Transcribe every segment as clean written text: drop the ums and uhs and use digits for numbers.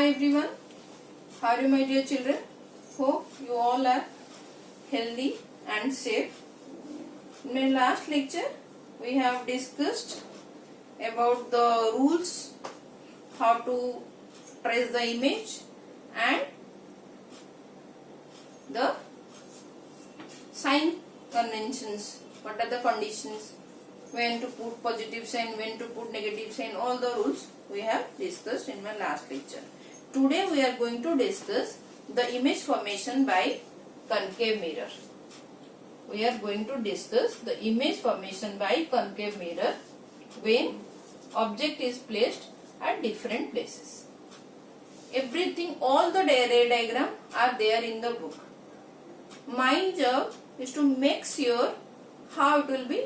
Hi everyone, how are you my dear children? Hope you all are healthy and safe. In my last lecture, we have discussed about the rules, how to trace the image and the sign conventions. What are the conditions? When to put positive sign, when to put negative sign, all the rules we have discussed in my last lecture. Today we are going to discuss the image formation by concave mirror. We are going to discuss the image formation by concave mirror when object is placed at different places. Everything, all the ray diagram are there in the book. My job is to make sure how it will be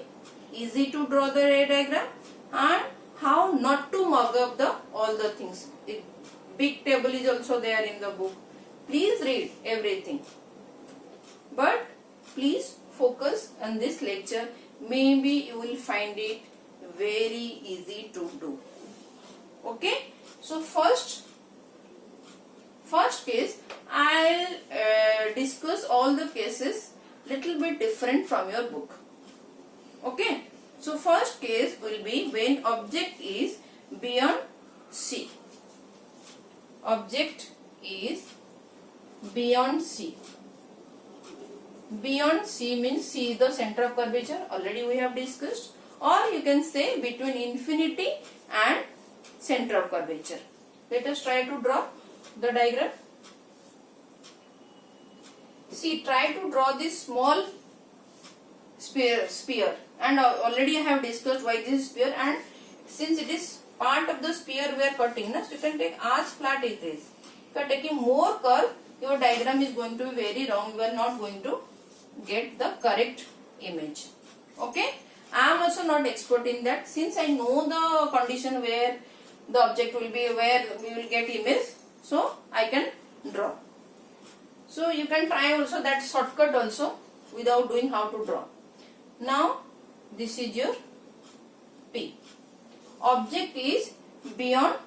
easy to draw the ray diagram and how not to mug up all the things. The big table is also there in the book. Please read everything. But please focus on this lecture. Maybe you will find it very easy to do. Okay? So first case, I'll discuss all the cases little bit different from your book. Okay, so first case will be when object is beyond C. Object is beyond C. Beyond C means C is the center of curvature, already we have discussed, or you can say between infinity and center of curvature. Let us try to draw the diagram. See, try to draw this small sphere and already I have discussed why this sphere, and since it is part of the sphere we are cutting, so you can take as flat it is. If you are taking more curve, your diagram is going to be very wrong. You are not going to get the correct image. Okay, I am also not expert in that. Since I know the condition where the object will be, where we will get image, so I can draw. So you can try also that shortcut also without doing how to draw. Now this is your P. Object is beyond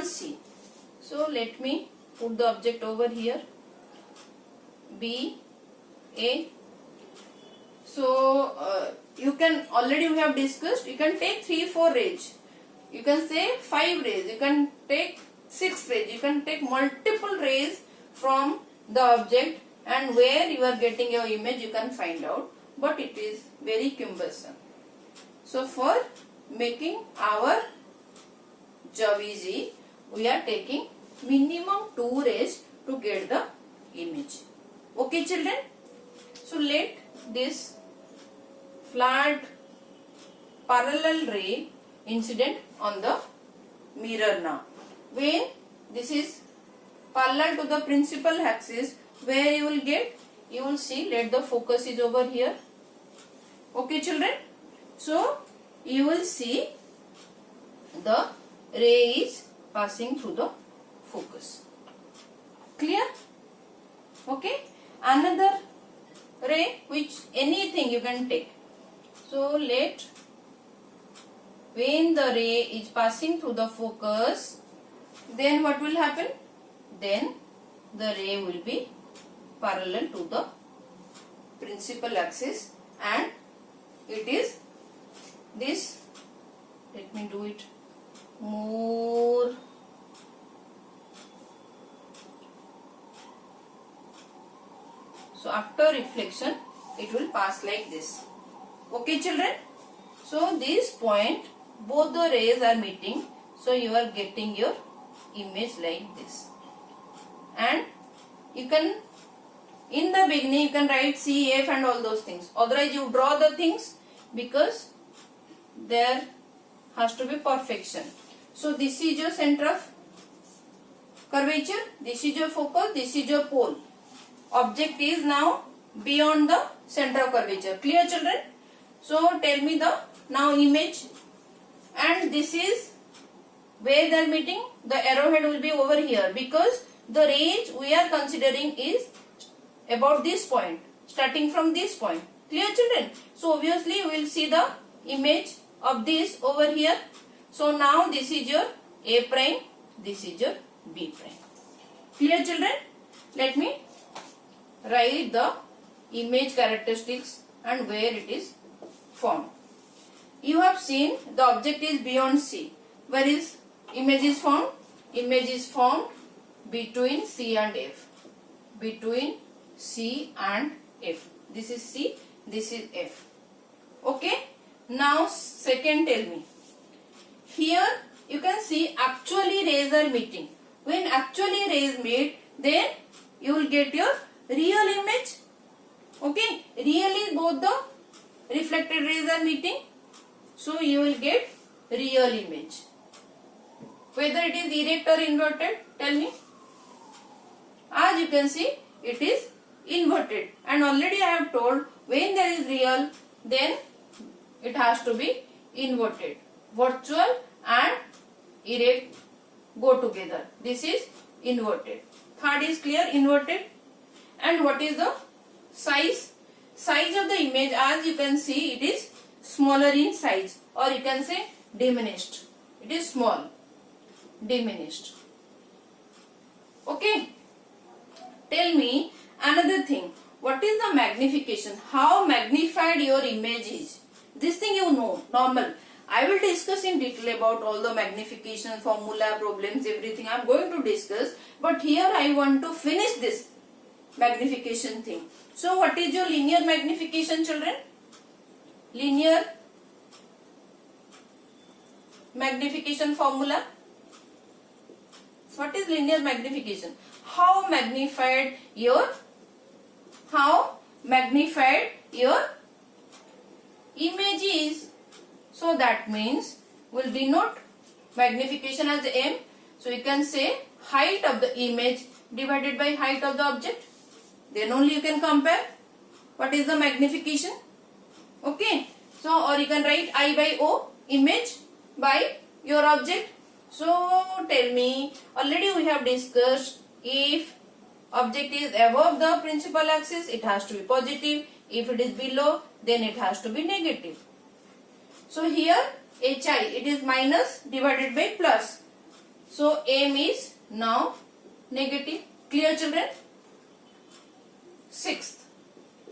C. So let me put the object over here. B, A. So you can, already we have discussed, you can take 3-4 rays. You can say 5 rays. You can take 6 rays. You can take multiple rays from the object, and where you are getting your image you can find out, but it is very cumbersome. So for making our job easy, we are taking minimum 2 rays to get the image. Okay children? So let this flat parallel ray incident on the mirror now. When this is parallel to the principal axis, where you will get, you will see, let the focus is over here. Okay children? So you will see the ray is passing through the focus. Clear? Okay? Another ray, which anything you can take. So let, when the ray is passing through the focus, then what will happen? Then the ray will be parallel to the principal axis, and it is this, let me do it more. So after reflection it will pass like this. Okay children? So this point both the rays are meeting, so you are getting your image like this. And you can, in the beginning you can write C, F and all those things. Otherwise you draw the things, because there has to be perfection. So this is your center of curvature, this is your focus, this is your pole. Object is now beyond the center of curvature. Clear children? So tell me the now image, and this is where they are meeting. The arrowhead will be over here, because the range we are considering is about this point, starting from this point. Clear children? So obviously we will see the image of this over here. So now this is your A prime, this is your B prime. Clear children? Let me write the image characteristics and where it is formed. You have seen the object is beyond C. Where is image is formed? Image is formed between C and F. Between C and F. This is C, this is F. Okay? Now second, tell me. Here you can see actually rays are meeting. When actually rays meet, then you will get your real image. Okay? Really both the reflected rays are meeting. So you will get real image. Whether it is erect or inverted, tell me. As you can see, it is inverted. And already I have told, when there is real, then it has to be inverted. Virtual and erect go together. This is inverted. Third is clear, inverted. And what is the size? Size of the image, as you can see, it is smaller in size, or you can say diminished. It is small, diminished. Okay. Tell me another thing. What is the magnification? How magnified your image is? This thing you know, normal. I will discuss in detail about all the magnification, formula, problems, everything I am going to discuss. But here I want to finish this magnification thing. So what is your linear magnification, children? Linear magnification formula. What is linear magnification? How magnified your image is. So that means we'll denote magnification as M. So you can say height of the image divided by height of the object. Then only you can compare what is the magnification. Okay. So or you can write I by O, image by your object. So tell me, already we have discussed, if object is above the principal axis, it has to be positive. If it is below, then it has to be negative. So here HI, it is minus divided by plus. So M is now negative. Clear children? Sixth,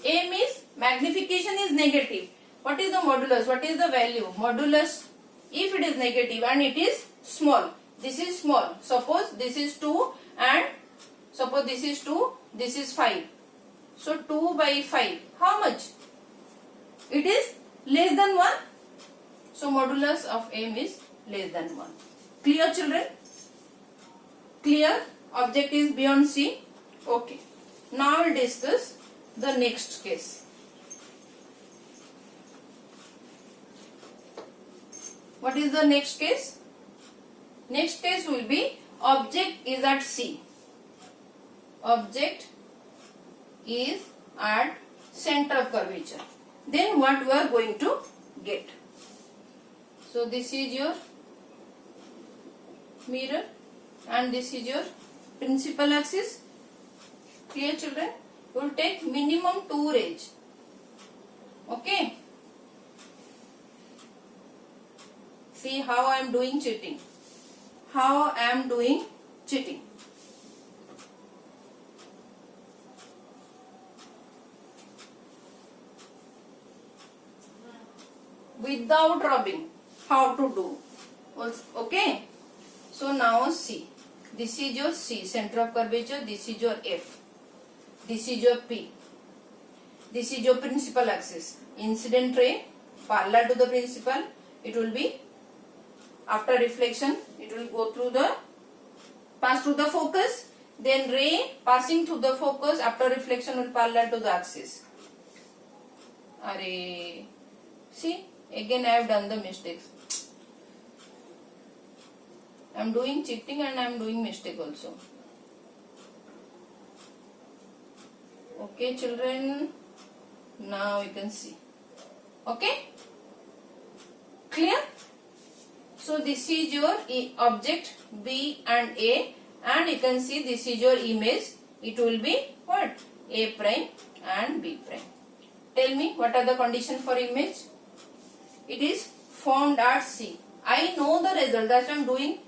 M is magnification is negative. What is the modulus? What is the value? Modulus, if it is negative and it is small. This is small. Suppose this is 2 and suppose this is 2, this is 5. So 2 by 5. How much? It is less than 1. So modulus of M is less than 1. Clear children? Clear? Object is beyond C. Okay. Now we'll discuss the next case. What is the next case? Next case will be object is at C. Object is at center of curvature. Then what we are going to get? So this is your mirror and this is your principal axis. Clear children? We will take minimum 2 rays. Okay. See how I am doing cheating. How I am doing cheating. Without rubbing. How to do? Okay. So now see. This is your C, center of curvature. This is your F. This is your P. This is your principal axis. Incident ray parallel to the principal. It will be after reflection. It will go through the pass through the focus. Then ray passing through the focus after reflection will parallel to the axis. Arey. See, again I have done the mistakes. I am doing cheating and I am doing mistake also. Okay children, now you can see. Okay, clear? So this is your object B and A, and you can see this is your image. It will be what? A prime and B prime. Tell me what are the conditions for image? It is formed at C. I know the result, that's why I am doing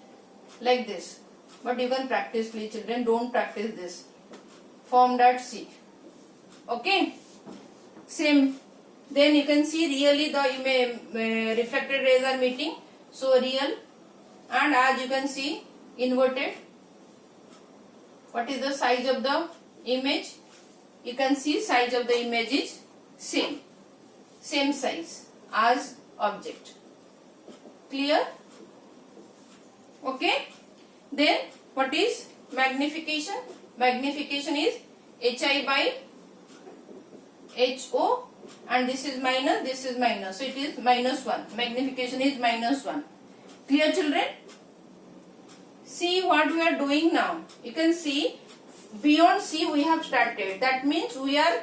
like this. but you can practice, please children, don't practice this. Formed at C. Okay, same. Then you can see really the reflected rays are meeting, so real, and as you can see inverted. What is the size of the image? You can see size of the image is same size as object. Clear? Okay. Then what is magnification? Magnification is HI by HO, and this is minus, so it is -1. Magnification is -1. Clear children? See what we are doing now. You can see beyond C we have started. That means we are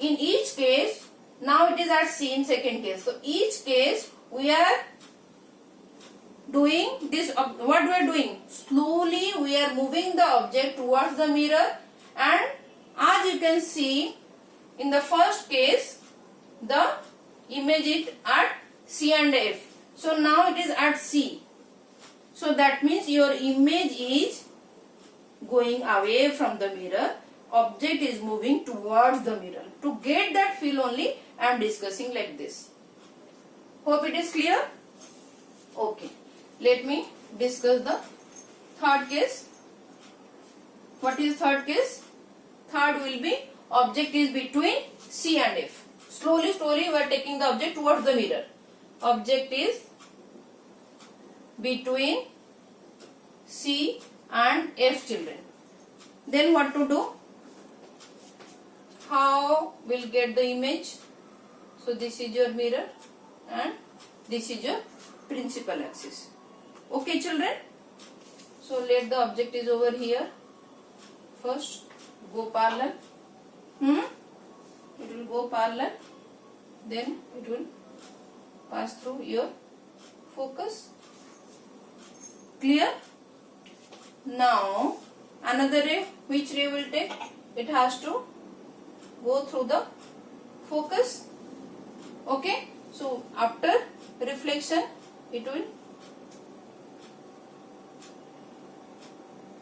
in each case, now it is at C in second case. So each case we are doing this. What we are doing? Slowly we are moving the object towards the mirror, and as you can see in the first case the image is at C and F. So now it is at C. So that means your image is going away from the mirror, object is moving towards the mirror. To get that feel only I am discussing like this. Hope it is clear? Okay. Let me discuss the third case. What is third case? Third will be object is between C and F. Slowly we are taking the object towards the mirror. Object is between C and F children. Then what to do? How will get the image? So this is your mirror and this is your principal axis. Okay children? So let the object is over here. First go parallel. It will go parallel. Then it will pass through your focus. Clear? Now another ray, which ray will take? It has to go through the focus. Okay, so after reflection it will.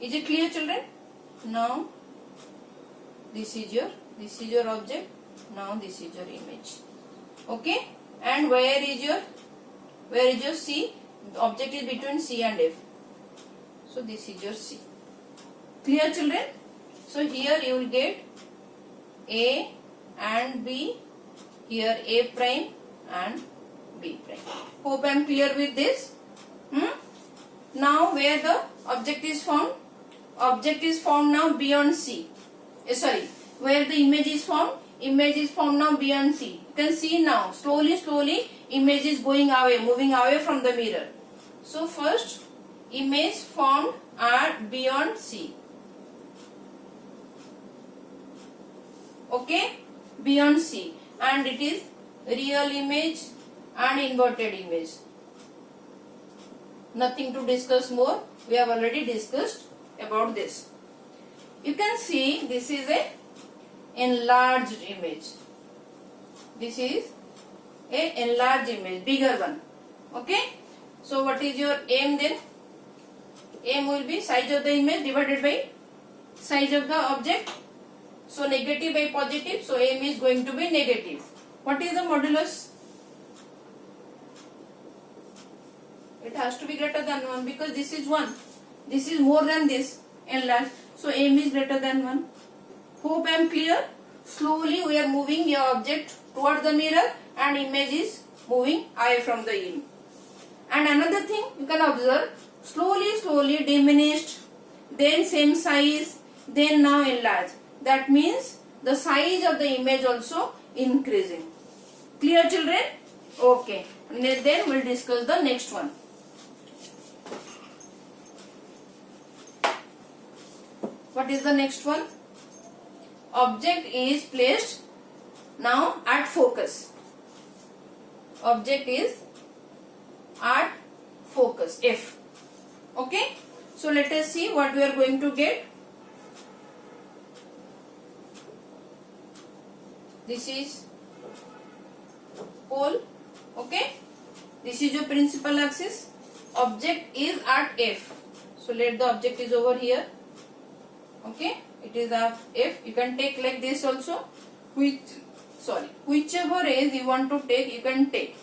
Is it clear children? Now this is your object. Now this is your image. Okay, and where is your C? The object is between C and F. So this is your C. Clear children? So here you will get A and B, here A prime and B prime. Hope I am clear with this. Now where the object is found? Object is found now beyond C. Where the image is found? Image is found now beyond C. You can see now slowly image is going away, moving away from the mirror. So first image found are beyond C. Okay, beyond C, and it is real image and inverted image. Nothing to discuss more. We have already discussed about this. You can see this is a enlarged image. This is a enlarged image, bigger one. Okay. So what is your aim then? Aim will be size of the image divided by size of the object. So negative by positive. So aim is going to be negative. What is the modulus? It has to be greater than 1 because this is 1. This is more than this enlarged. So aim is greater than 1. Hope I am clear. Slowly we are moving your object towards the mirror and image is moving away from the aim. And another thing you can observe, slowly diminished, then same size, then now enlarged. That means the size of the image also increasing. Clear children? Okay. Then we will discuss the next one. What is the next one? Object is placed now at focus. Object is at focus F. Okay. So let us see what we are going to get. This is pole. Okay. This is your principal axis. Object is at F. So let the object is over here. Okay, it is of F. You can take like this also. Whichever rays you want to take, you can take.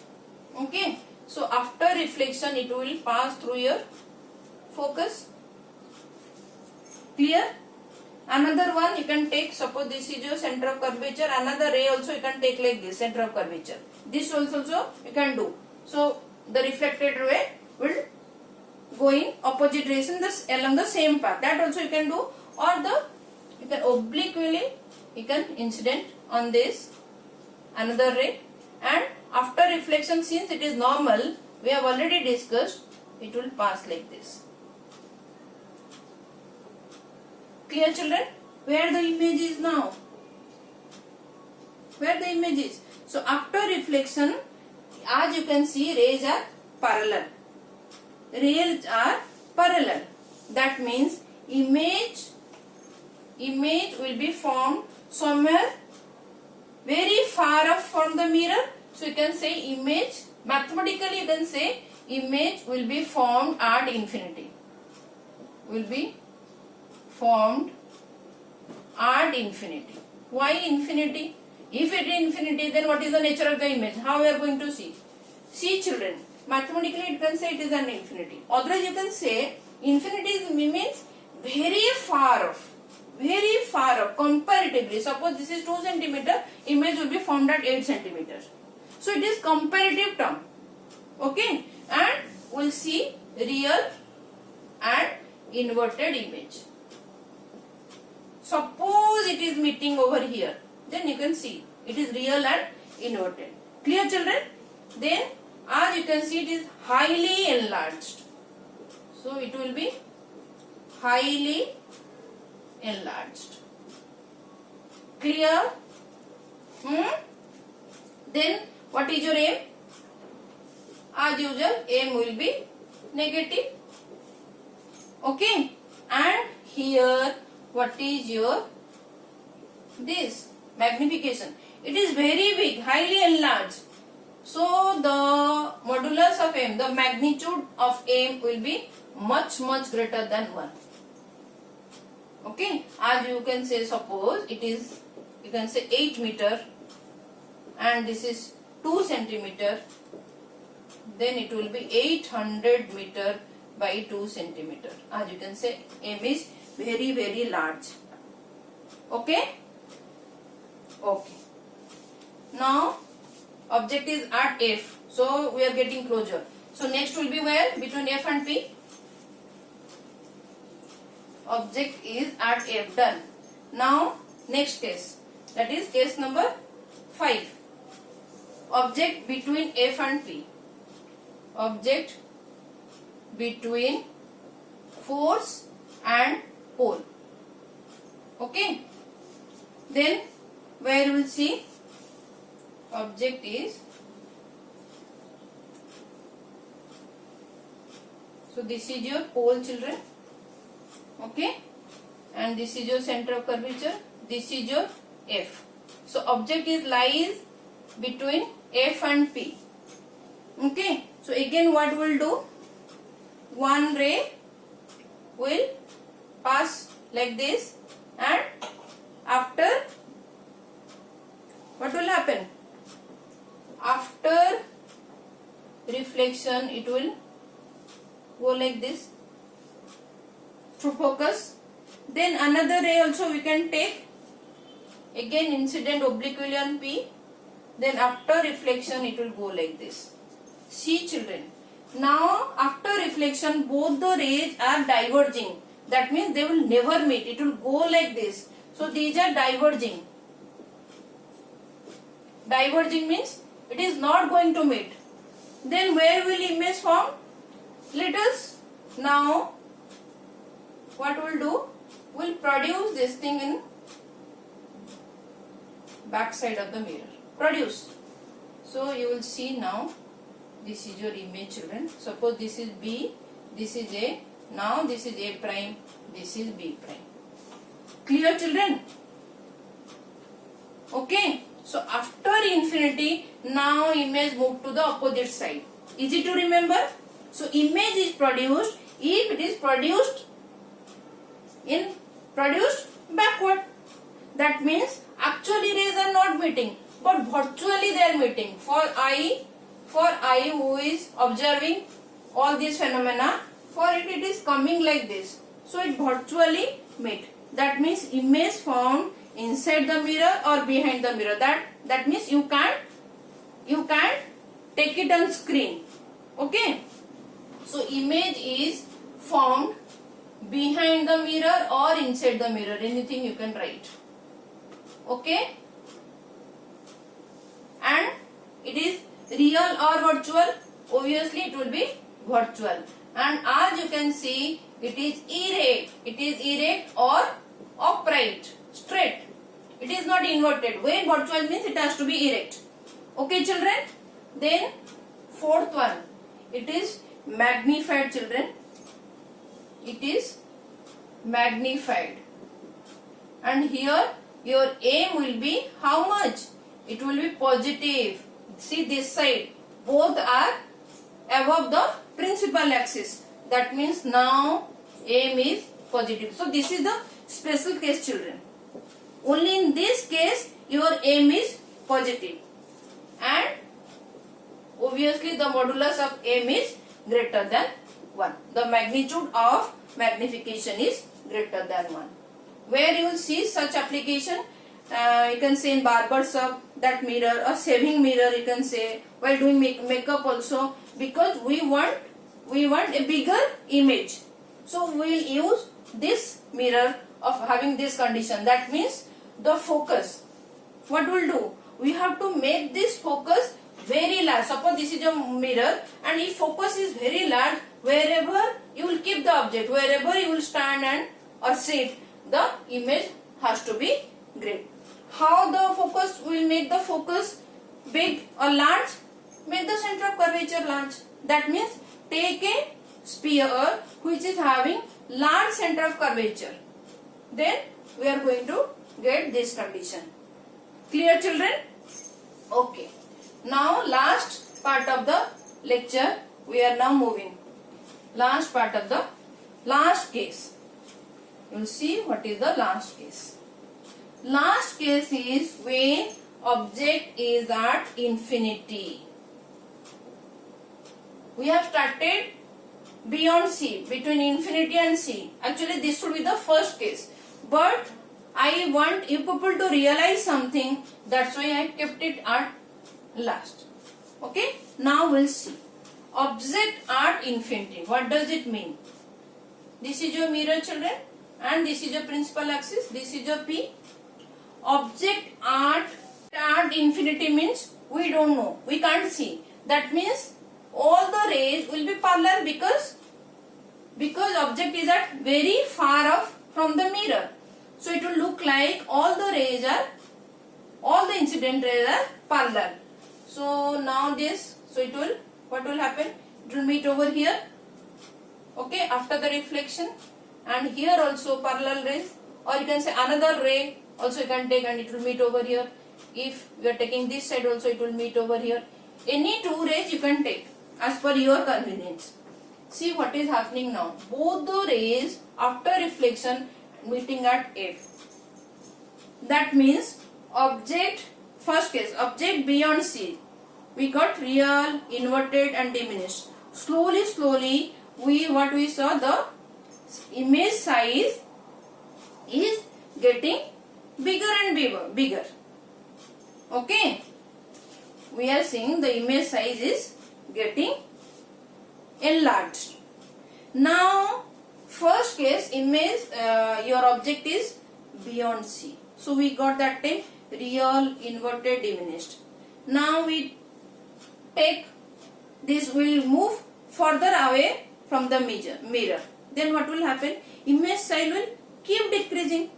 Okay, so after reflection it will pass through your focus. Clear? Another one you can take, suppose this is your center of curvature, another ray also you can take like this, center of curvature. This also you can do. So the reflected ray will go in opposite direction along the same path. That also you can do, or you can obliquely you can incident on this another ray, and after reflection, since it is normal, we have already discussed, it will pass like this. Clear, children? Where the image is now? Where the image is? So after reflection, as you can see, rays are parallel. Rays are parallel. That means image will be formed somewhere very far off from the mirror. So you can say image, mathematically you can say image will be formed at infinity. Will be formed at infinity. Why infinity? If it is infinity, then what is the nature of the image? How we are going to see? See, children, mathematically you can say it is an infinity. Otherwise you can say infinity means very far off. Very far off comparatively. Suppose this is 2 cm, image will be formed at 8 cm. So it is comparative term. Okay, and we will see real and inverted image. Suppose it is meeting over here, then you can see it is real and inverted. Clear, children? Then as you can see, it is highly enlarged. So it will be highly enlarged. Clear? Then what is your aim? As usual, aim will be negative. Okay, and here what is your this magnification? It is very big, highly enlarged. So the modulus of m, the magnitude of m will be much greater than 1. Okay, as you can say, suppose it is, you can say 8 meter and this is 2 centimeter, then it will be 800 meter by 2 centimeter. As you can say, m is very large. Okay? Okay. Now object is at F, so we are getting closer. So next will be where? Between F and P. Object is at F, done. Now next case, that is case number 5. Object between F and P. Object between force and pole. Okay. Then where you will see object is, so this is your pole, children. Okay, and this is your center of curvature, this is your F. So object is lies between F and P. Okay, so again what will do? One ray will pass like this, and after what will happen? After reflection it will go like this through focus. Then another ray also we can take, again incident obliquely on P, then after reflection it will go like this. See, children, now after reflection both the rays are diverging. That means they will never meet, it will go like this. So these are diverging. Diverging means it is not going to meet. Then where will image form? Let us now what we'll do? We'll produce this thing in back side of the mirror. Produce. So you will see now, this is your image, children. Suppose this is B, this is A. Now this is A prime, this is B prime. Clear, children? Okay. So after infinity, now image move to the opposite side. Easy to remember? So image is produced if it is produced backward. That means actually rays are not meeting, but virtually they are meeting. For eye who is observing all these phenomena, for it is coming like this. So it virtually meet. That means image found inside the mirror or behind the mirror. That means you can't take it on screen. Okay. So image is found behind the mirror or inside the mirror. Anything you can write. Okay. And it is real or virtual. Obviously it will be virtual. And as you can see, it is erect. It is erect or upright, straight. It is not inverted. When virtual means it has to be erect. Okay, children. Then fourth one, it is magnified, children. It is magnified. And here your aim will be how much? It will be positive. See this side. Both are above the principal axis. That means now aim is positive. So this is the special case, children. Only in this case your aim is positive. And obviously the modulus of aim is greater than 1. The magnitude of magnification is greater than 1. Where you will see such application, you can say in barber shop, that mirror, a shaving mirror you can say, while doing makeup also, because we want a bigger image. So we will use this mirror of having this condition. That means the focus. What we will do? We have to make this focus very large. Suppose this is a mirror, and if focus is very large, wherever you will keep the object, wherever you will stand and or sit, the image has to be great. How the focus will make the focus big or large? Make the center of curvature large. That means take a sphere which is having large center of curvature. Then we are going to get this condition. Clear, children? Okay. Now last part of the lecture we are now moving. Last part of the last case. You will see what is the last case. Last case is when object is at infinity. We have started beyond C, between infinity and C. Actually this should be the first case. But I want you people to realize something. That's why I kept it at last. Okay. Now we'll see. Object at infinity. What does it mean? This is your mirror, children. And this is your principal axis. This is your P. Object at infinity means we don't know. We can't see. That means all the rays will be parallel because object is at very far off from the mirror. So it will look like all the incident rays are parallel. So now this, what will happen? It will meet over here. Okay, after the reflection, and here also parallel rays, or you can say another ray also you can take and it will meet over here. If you are taking this side also, it will meet over here. Any two rays you can take as per your convenience. See what is happening now. Both the rays after reflection meeting at F. That means object, first case, object beyond C. We got real, inverted and diminished. Slowly what we saw, the image size is getting bigger and bigger. Okay. We are seeing the image size is getting enlarged. Now first case, image, your object is beyond C. So we got that term real, inverted, diminished. Now we take this, will move further away from the mirror. Then what will happen? Image size will keep decreasing.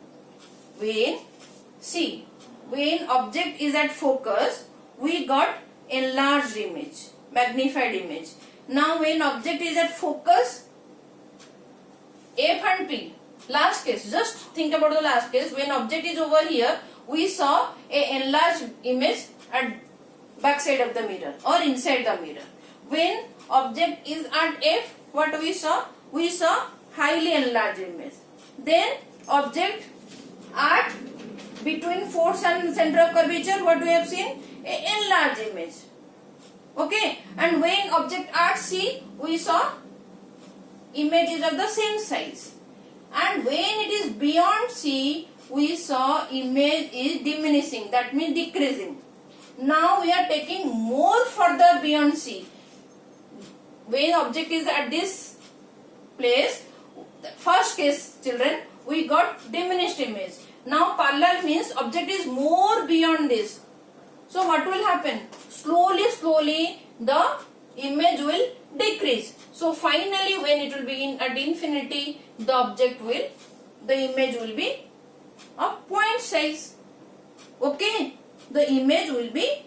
When object is at focus, we got enlarged image, magnified image. Now when object is at focus, F and P, last case, just think about the last case. When object is over here, we saw a enlarged image at back side of the mirror or inside the mirror. When object is at F, what we saw? we saw highly enlarged image. Then object at between force and center of curvature, what we have seen? A enlarged image. Okay, and when object at C, we saw images of the same size, and when it is beyond C, we saw image is diminishing, that means decreasing. Now we are taking more further beyond C. When object is at this place, first case children, we got diminished image. Now parallel means object is more beyond this. So what will happen? Slowly the image will decrease. So finally when it will be at infinity, the image will be a point size. Okay, the image will be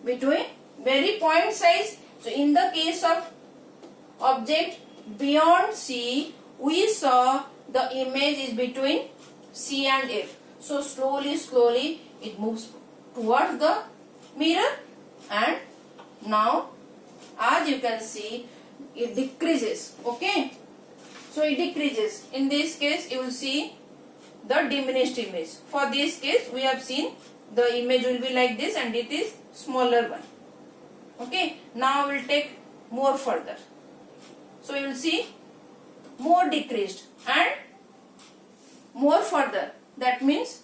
between very point size. So in the case of object beyond C, we saw the image is between C and F. So slowly it moves towards the mirror, and now as you can see it decreases. Okay, so it decreases. In this case you will see the diminished image. For this case we have seen the image will be like this and it is smaller one. Okay, now we will take more further. So you will see more decreased and more further. That means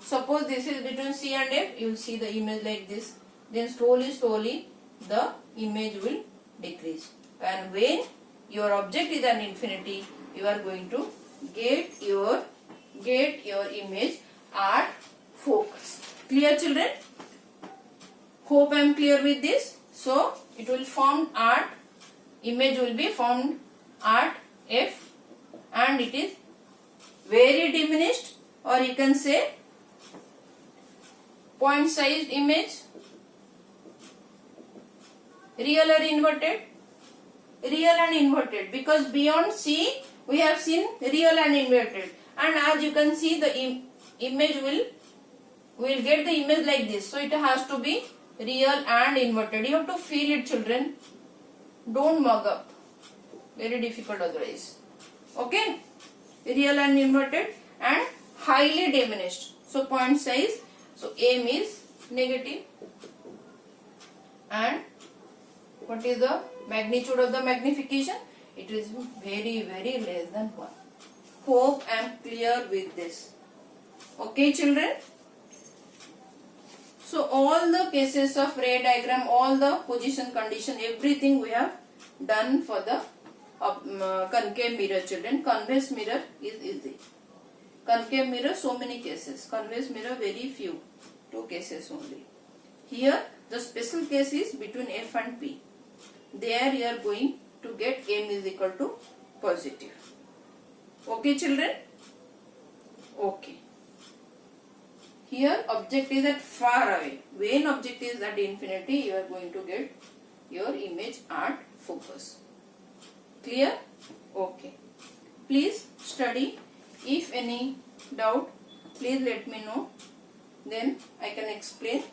suppose this is between C and F, you will see the image like this. Then slowly the image will decrease. And when your object is an infinity, you are going to get your image at focus. Clear children? Hope I am clear with this. So it will form at, image will be formed at F, and it is very diminished, or you can say point sized image. Real or inverted? Real and inverted, because beyond C we have seen real and inverted, and as you can see the image will get the image like this. So it has to be real and inverted. You have to feel it children. Don't mug up. Very difficult otherwise. Okay. Real and inverted and highly diminished. So point size. So M is negative. And what is the magnitude of the magnification? It is very less than 1. Hope I am clear with this. Okay children. So all the cases of ray diagram, all the position condition, everything we have done for the concave mirror children. Convex mirror is easy. Concave mirror so many cases. Convex mirror very few. 2 cases only. Here the special case is between F and P. There you are going to get M is equal to positive. Okay children? Okay. Here object is at far away. When object is at infinity, you are going to get your image at focus. Clear? Okay. Please study. If any doubt, please let me know. Then I can explain.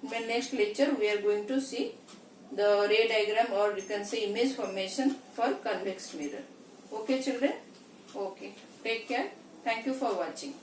In my next lecture, we are going to see the ray diagram, or you can say image formation for convex mirror. Okay children? Okay. Take care. Thank you for watching.